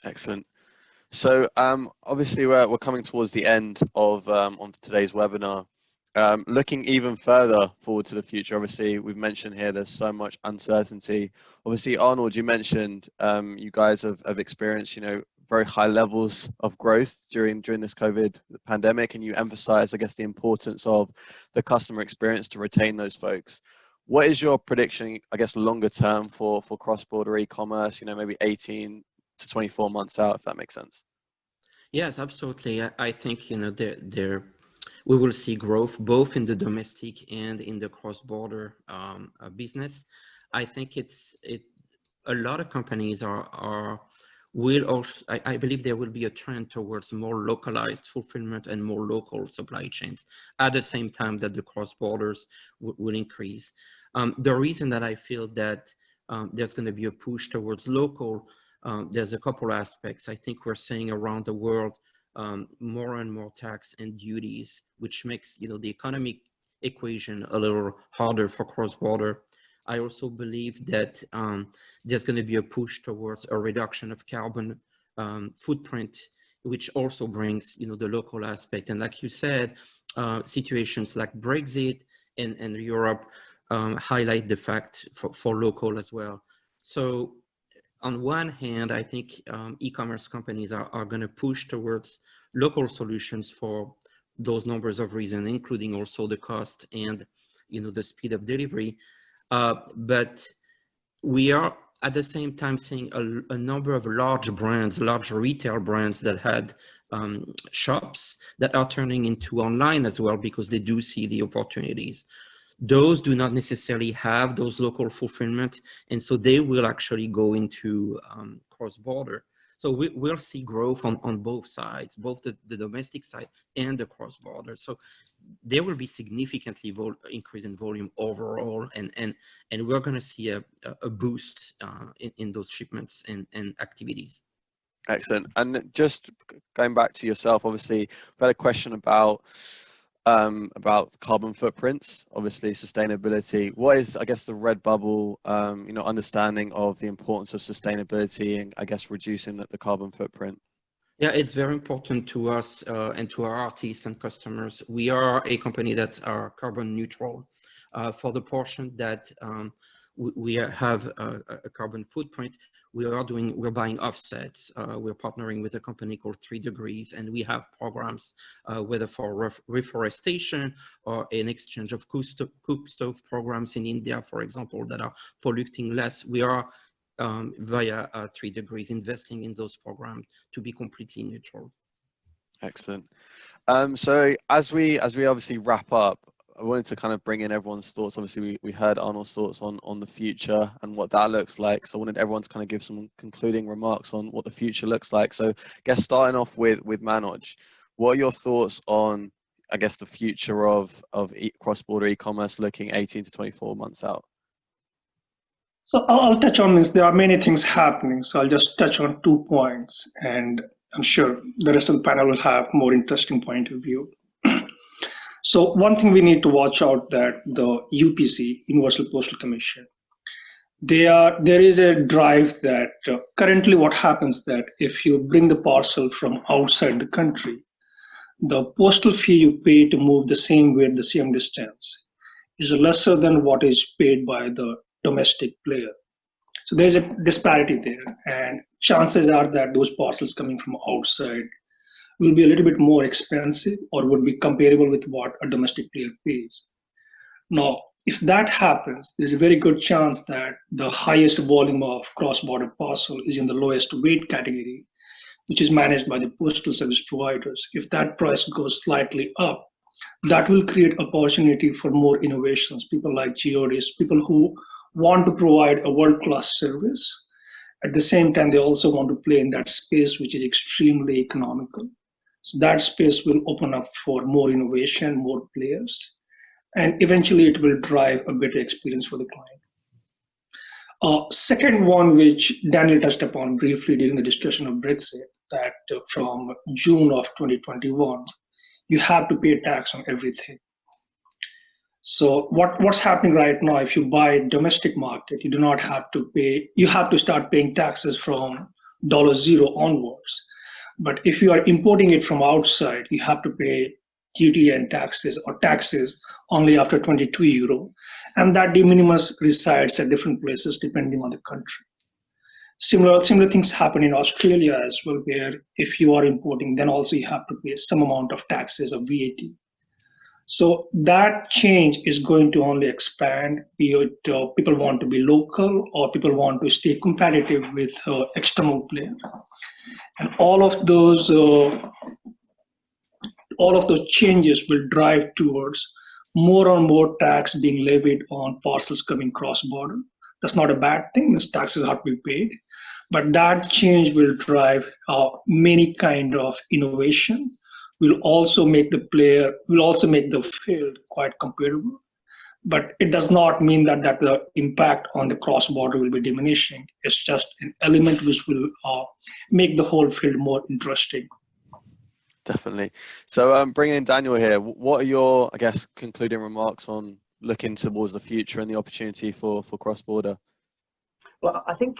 Excellent. So obviously we're coming towards the end of on today's webinar. Looking even further forward to the future, obviously we've mentioned here there's so much uncertainty. Obviously, Arnold, you mentioned you guys have experienced very high levels of growth during this COVID pandemic, and you emphasize, I guess, the importance of the customer experience to retain those folks. What is your prediction, I guess, longer term for cross-border e-commerce, maybe 18 to 24 months out, if that makes sense? Yes, absolutely. I think we will see growth both in the domestic and in the cross-border business. I think a lot of companies will also, I believe there will be a trend towards more localized fulfillment and more local supply chains at the same time that the cross-borders will increase. The reason that I feel that there's going to be a push towards local, there's a couple aspects. I think we're seeing around the world more and more tax and duties, which makes the economic equation a little harder for cross-border. I also believe that there's going to be a push towards a reduction of carbon footprint, which also brings the local aspect. And like you said, situations like Brexit and Europe highlight the fact for local as well. So on one hand, I think e-commerce companies are going to push towards local solutions for those numbers of reasons, including also the cost and the speed of delivery. But we are at the same time seeing a number of large retail brands that had shops that are turning into online as well, because they do see the opportunities. Those do not necessarily have those local fulfillment, and so they will actually go into cross-border. So we'll see growth on both sides, both the domestic side and the cross-border. So there will be significantly increase in volume overall, and we're going to see a boost in those shipments and activities. Excellent. And just going back to yourself, obviously, we've had a question about carbon footprints, obviously sustainability. What is, I guess, the Redbubble, understanding of the importance of sustainability and, I guess, reducing the carbon footprint? Yeah, it's very important to us and to our artists and customers. We are a company that are carbon neutral for the portion that we have a carbon footprint. we're buying offsets. We're partnering with a company called 3 Degrees, and we have programs whether for reforestation or an exchange of cook stove programs in India, for example, that are polluting less. We are via 3 Degrees investing in those programs to be completely neutral. Excellent. So as we obviously wrap up, I wanted to kind of bring in everyone's thoughts. Obviously, we heard Arnold's thoughts on the future and what that looks like. So I wanted everyone to kind of give some concluding remarks on what the future looks like. So I guess starting off with Manoj, what are your thoughts on, I guess, the future of cross-border e-commerce looking 18 to 24 months out? So I'll touch on this. There are many things happening. So I'll just touch on 2 points, and I'm sure the rest of the panel will have more interesting point of view. So one thing we need to watch out that the UPC, Universal Postal Commission, there is a drive that currently what happens that if you bring the parcel from outside the country, the postal fee you pay to move the same weight, the same distance is lesser than what is paid by the domestic player. So there's a disparity there, and chances are that those parcels coming from outside will be a little bit more expensive or would be comparable with what a domestic player pays. Now, if that happens, there's a very good chance that the highest volume of cross-border parcel is in the lowest weight category, which is managed by the postal service providers. If that price goes slightly up, that will create opportunity for more innovations. People like GEODIS, people who want to provide a world-class service. At the same time, they also want to play in that space, which is extremely economical. So that space will open up for more innovation, more players, and eventually it will drive a better experience for the client. Second one, which Daniel touched upon briefly during the discussion of Brexit, that from June of 2021, you have to pay tax on everything. So what's happening right now, if you buy domestic market, you do not have to pay, you have to start paying taxes from $0 onwards. But if you are importing it from outside, you have to pay duty and taxes or taxes only after 22 euro. And that de minimis resides at different places depending on the country. Similar things happen in Australia as well, where if you are importing, then also you have to pay some amount of taxes of VAT. So that change is going to only expand, be it people want to be local or people want to stay competitive with external players. And all of those changes will drive towards more and more tax being levied on parcels coming cross-border. That's not a bad thing. This taxes have to be paid, but that change will drive many kind of innovation. Will also make the field quite comparable. But it does not mean that the impact on the cross-border will be diminishing. It's just an element which will make the whole field more interesting. Definitely. So bringing in Daniel here, what are your, I guess, concluding remarks on looking towards the future and the opportunity for cross-border? Well, I think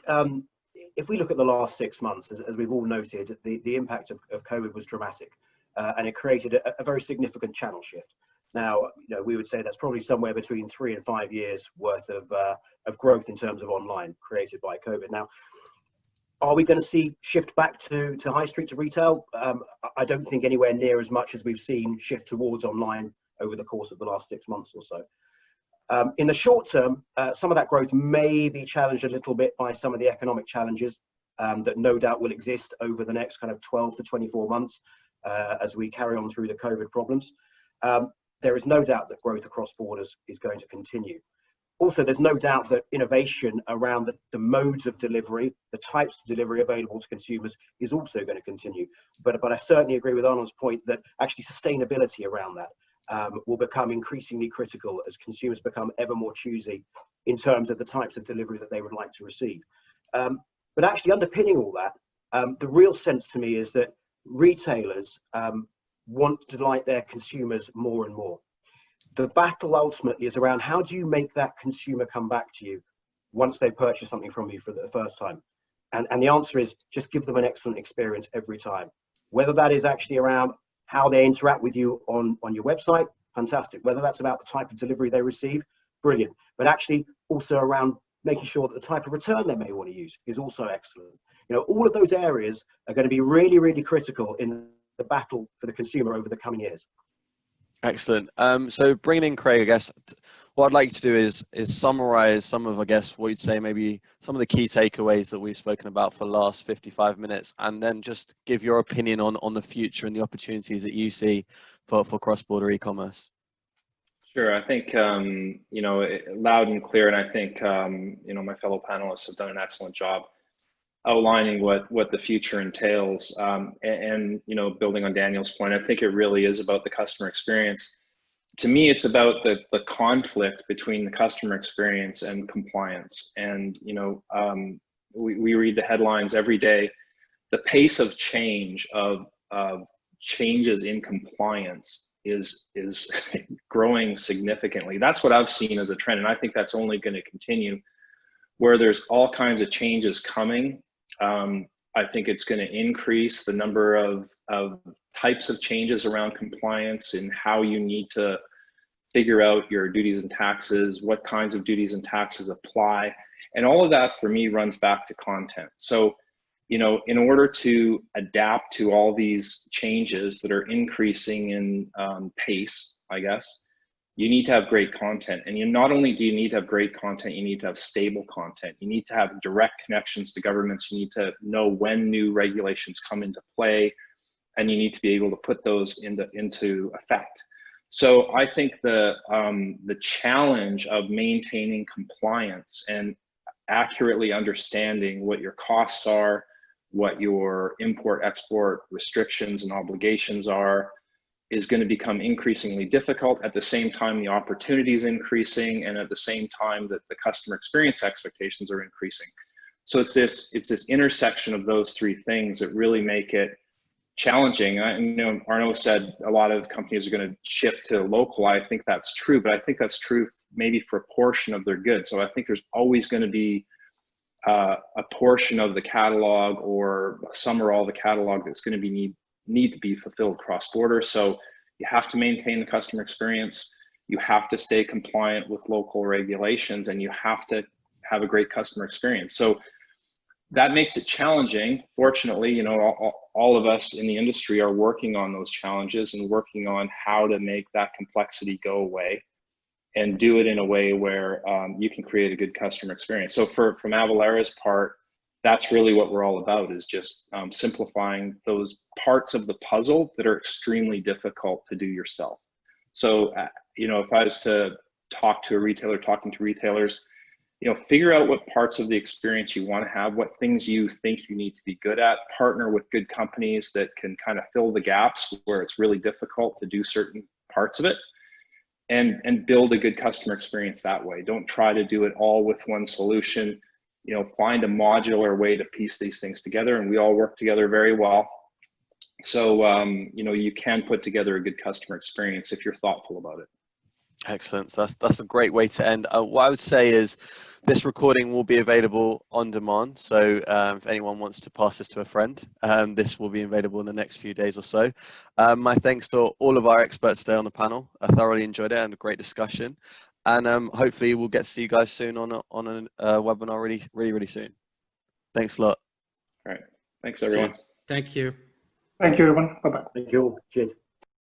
if we look at the last 6 months, as we've all noted, the impact of COVID was dramatic, and it created a very significant channel shift. Now, we would say that's probably somewhere between 3 and 5 years worth of growth in terms of online created by COVID. Now, are we going to see shift back to high street to retail? I don't think anywhere near as much as we've seen shift towards online over the course of the last 6 months or so. In the short term, some of that growth may be challenged a little bit by some of the economic challenges that no doubt will exist over the next kind of 12 to 24 months as we carry on through the COVID problems. There is no doubt that growth across borders is going to continue. Also, there's no doubt that innovation around the modes of delivery, the types of delivery available to consumers is also going to continue. But I certainly agree with Arnold's point that actually sustainability around that will become increasingly critical as consumers become ever more choosy in terms of the types of delivery that they would like to receive. But actually underpinning all that, the real sense to me is that retailers want to delight their consumers more and more. The battle ultimately is around how do you make that consumer come back to you once they purchase something from you for the first time? And the answer is just give them an excellent experience every time. Whether that is actually around how they interact with you on your website, fantastic. Whether that's about the type of delivery they receive, brilliant. But actually also around making sure that the type of return they may want to use is also excellent. You know, all of those areas are going to be really, really critical in the battle for the consumer over the coming years. Excellent. So bringing in Craig, I guess what I'd like you to do is summarize some of, I guess, what you'd say maybe some of the key takeaways that we've spoken about for the last 55 minutes, and then just give your opinion on the future and the opportunities that you see for cross-border e-commerce. Sure. I think, you know, loud and clear, and I think, you know, my fellow panelists have done an excellent job outlining what the future entails. And, you know, building on Daniel's point, I think it really is about the customer experience. To me, it's about the conflict between the customer experience and compliance. And, you know, we read the headlines every day. The pace of change of changes in compliance is growing significantly. That's what I've seen as a trend, and I think that's only going to continue, where there's all kinds of changes coming. I think it's going to increase the number of types of changes around compliance and how you need to figure out your duties and taxes, what kinds of duties and taxes apply. And all of that for me runs back to content. So, you know, in order to adapt to all these changes that are increasing in pace, I guess, you need to have great content. And you not only do you need to have great content, you need to have stable content. You need to have direct connections to governments. You need to know when new regulations come into play, and you need to be able to put those into effect. So I think the challenge of maintaining compliance and accurately understanding what your costs are, what your import-export restrictions and obligations are, is going to become increasingly difficult. At the same time, the opportunity is increasing, and at the same time that the customer experience expectations are increasing. So it's this intersection of those three things that really make it challenging. You know, Arnaud said a lot of companies are going to shift to local. I think that's true, but I think that's true maybe for a portion of their goods. So I think there's always going to be a portion of the catalog, or some or all the catalog, that's going to need to be fulfilled cross-border. So you have to maintain the customer experience, you have to stay compliant with local regulations, and you have to have a great customer experience. So that makes it challenging. Fortunately, you know, all of us in the industry are working on those challenges and working on how to make that complexity go away and do it in a way where you can create a good customer experience. So from Avalara's part, that's really what we're all about, is just simplifying those parts of the puzzle that are extremely difficult to do yourself. So, you know, if I was to talking to retailers, you know, figure out what parts of the experience you want to have, what things you think you need to be good at, partner with good companies that can kind of fill the gaps where it's really difficult to do certain parts of it, and build a good customer experience that way. Don't try to do it all with one solution. You know, find a modular way to piece these things together, and we all work together very well. So, you know, you can put together a good customer experience if you're thoughtful about it. Excellent. So that's a great way to end. What I would say is this recording will be available on demand. So if anyone wants to pass this to a friend, this will be available in the next few days or so. My thanks to all of our experts today on the panel. I thoroughly enjoyed it and a great discussion. And hopefully we'll get to see you guys soon on a webinar really soon. Thanks a lot. All right. Thanks, everyone. Thank you. Thank you, everyone. Bye-bye. Thank you all. Cheers.